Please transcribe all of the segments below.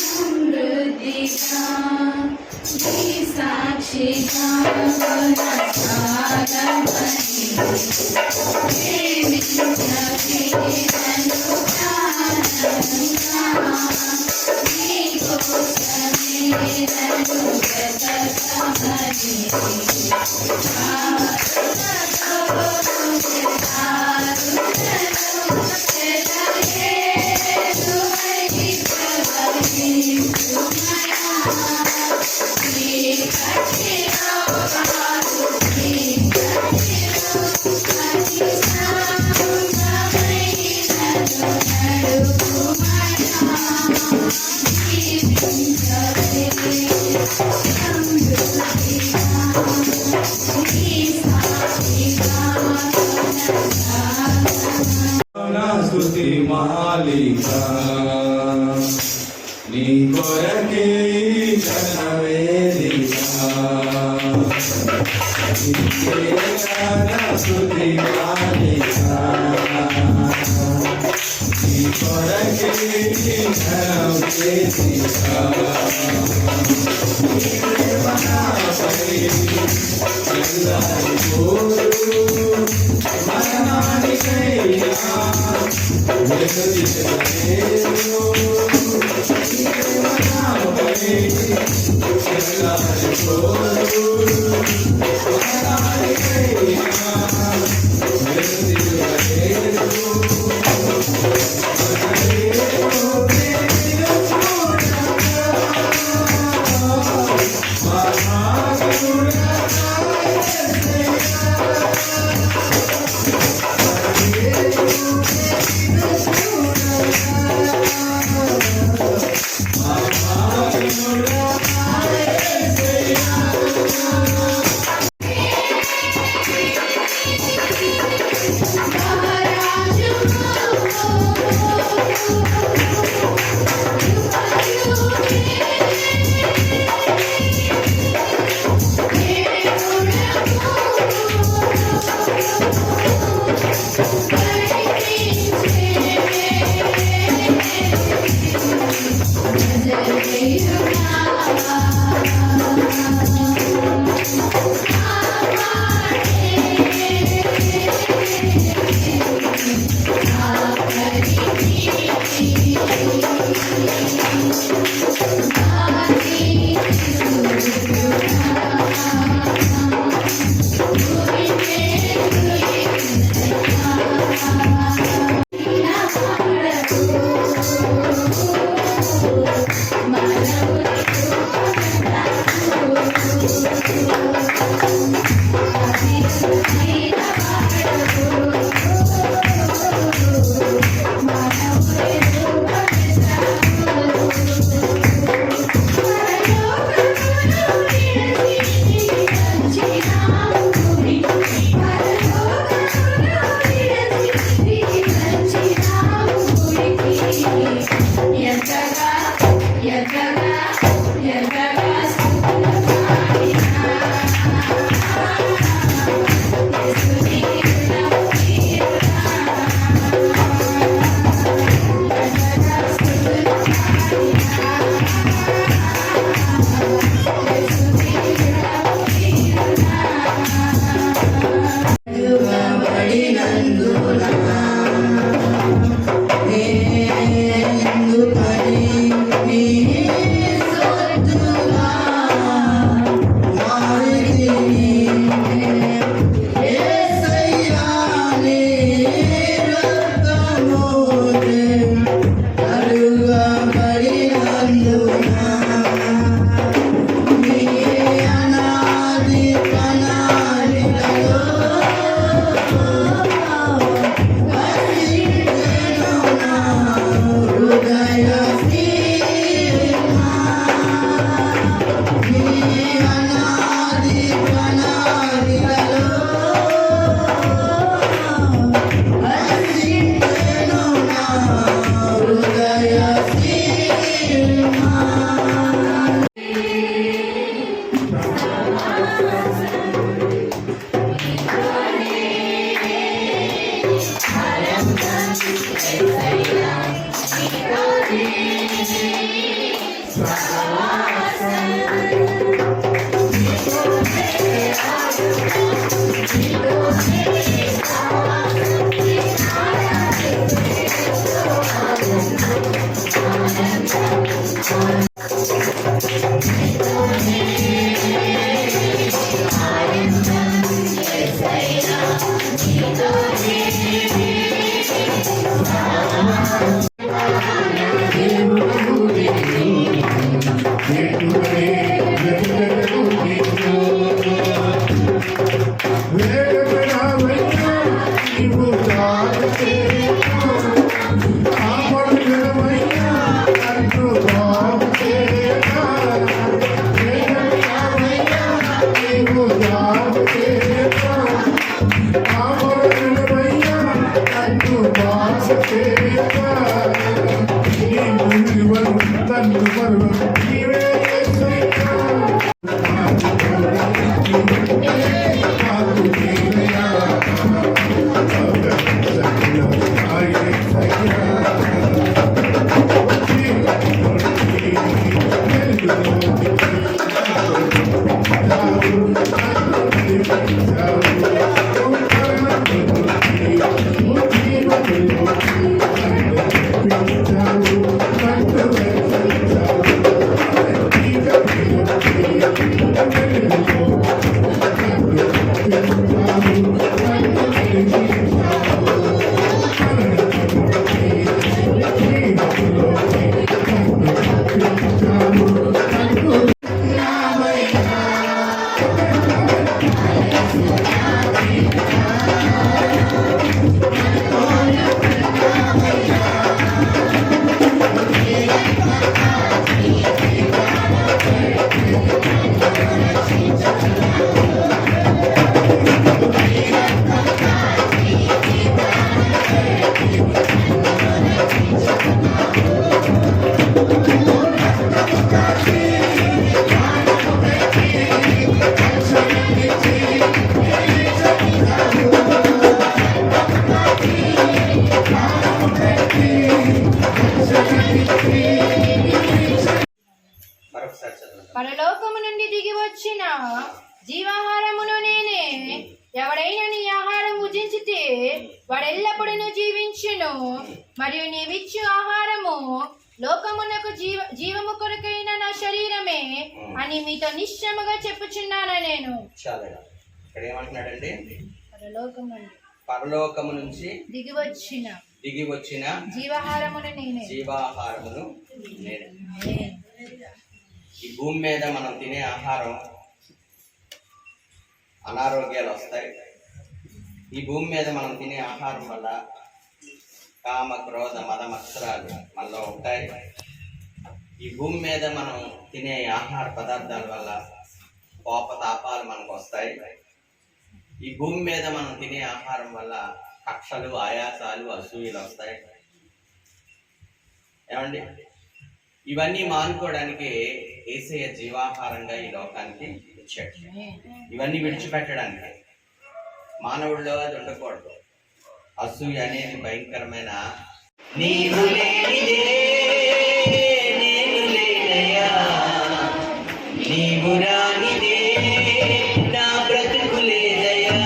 సమృద్ధిగా నీ సాక్షిగా కొనసాగమని ప్రేమించకే నన్ను ప్రాణంగా నీకోసమే నన్ను బ్రతకమని స్తుతి మాలిక నీ కొరకే జనవేదిక స్తుతి మాలిక నీ కొరకే జనవేదిక పరలోకము నుండి దిగి వచ్చిన జీవాహారమును నేనే. ఎవడైనా నీ ఆహారం భుజించితే వాడెల్లప్పుడూ జీవించును. మరియు నీవిచ్చు ఆహారము లోకమునకు జీవము కొరకైన నా శరీరమే అని మీతో నిశ్చయముగా చెప్పుచున్నాను నేను. ఇక్కడ ఏమంటున్నాడండి? పరలోకము నుండి నుంచి దిగి వచ్చిన జీవాహారమును నేనే. ఈ భూమి మీద మనం తినే ఆహారం అనారోగ్యాలు వస్తాయి. ఈ భూమి మీద మనం తినే ఆహారం వల్ల కామ క్రోధ మద మత్సరాలు మనలో ఉంటాయి. ఈ భూమి మీద మనం తినే ఆహార పదార్థాల వల్ల కోపతాపాలు మనకు వస్తాయి. ఈ భూమి మీద మనం తినే ఆహారం వల్ల కక్షలు, ఆయాసాలు, అసూయలు వస్తాయి. ఏమండి? ఇవన్నీ మానుకోవడానికి యేసయ్య జీవాహారంగా ఈ లోకానికి ఇచ్చాడు. ఇవన్నీ విడిచిపెట్టడానికి. మానవుడిలో అది ఉండకూడదు. అసూయ అనేది భయంకరమైన నీవు లేనిదే నేను లేనయ్యా, నీవు రానిదే నా బ్రతుకు లేదయ్యా,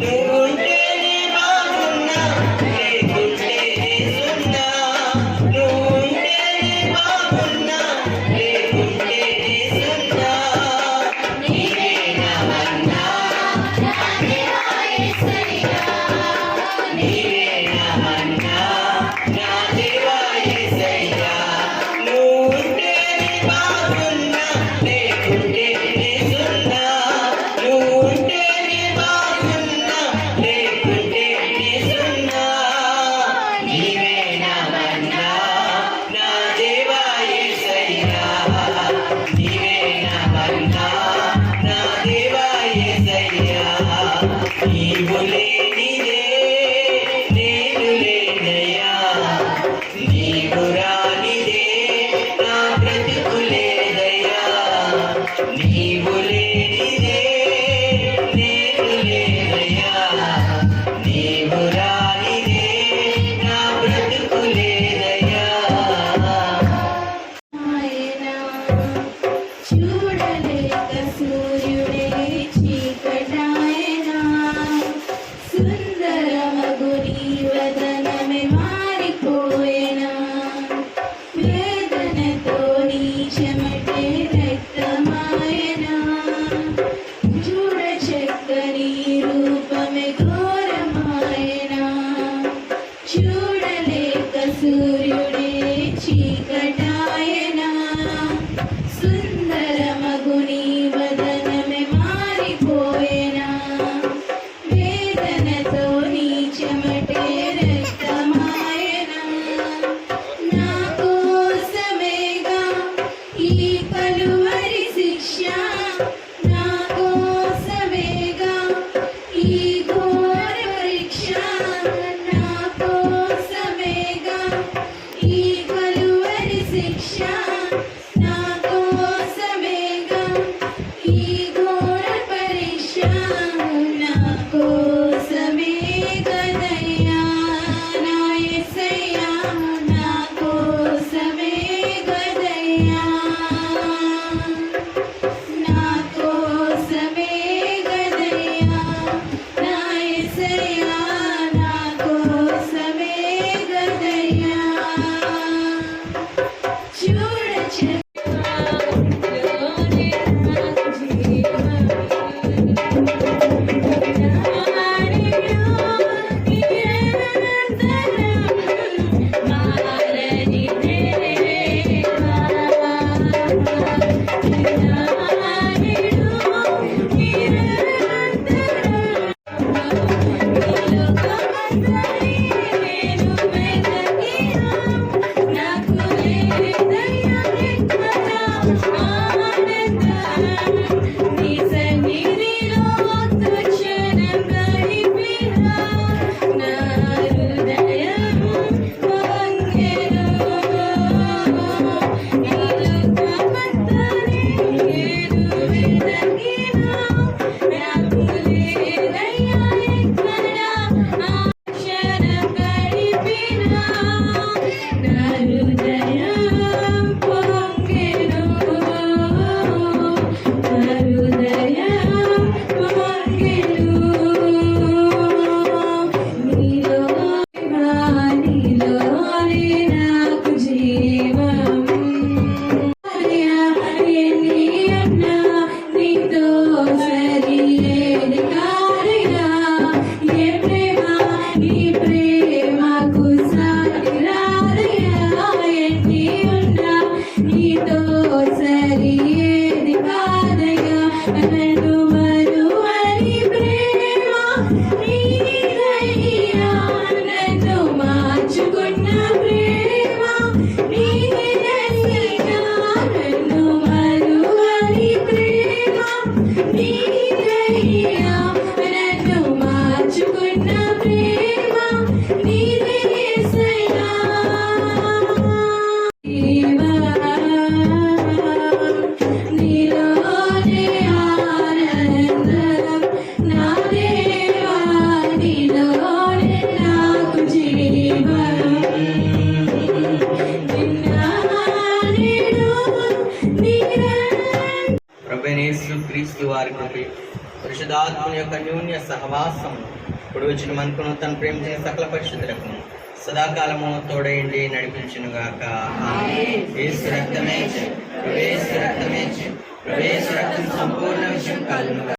నువ్వుంటేనే బాగున్నా లేకుంటేనే సున్నా, నువ్వుంటేనే బాగున్నా లేకుంటేనే సున్నా, నీవే నా మన్నా నా దేవా యేసయ్యా, నీవే నా మన్నా నా దేవా యేసయ్యా, నువ్వుంటేనే బాగున్నా లేకుంటేనే సున్నా, నువ్వుంటేనే బాగున్నా లేకుంటేనే సున్నా, నీవే నా మన్నా నా దేవా యేసయ్యా, నీవే నా మన్నా నా దేవా యేసయ్యా, నీవు లేనిదే నేను లేనయ్యా, నీవు రా శిక్ష నా కోసమేగా ఈ ఘోర పరీక్ష నా కోసమే గదయ్యా నా యేసయ్యా నా కోసమే గదయ్యా నా కోసమే గదయ్యా నా యేసయ్యా నా కోసమే గదయ్యా క్రీస్తు వారి కృప పరిశుద్ధాత్మని యొక్క న్యూన్య సహవాసం ఇప్పుడు వచ్చిన మనకును తన ప్రేమించిన సకల పరిశుద్ధులకు సదాకాలము తోడైండి నడిపించునుగాక. యేసు రక్తమే ప్రవేశ రక్తం సంపూర్ణ విషయం కలుగునుగా.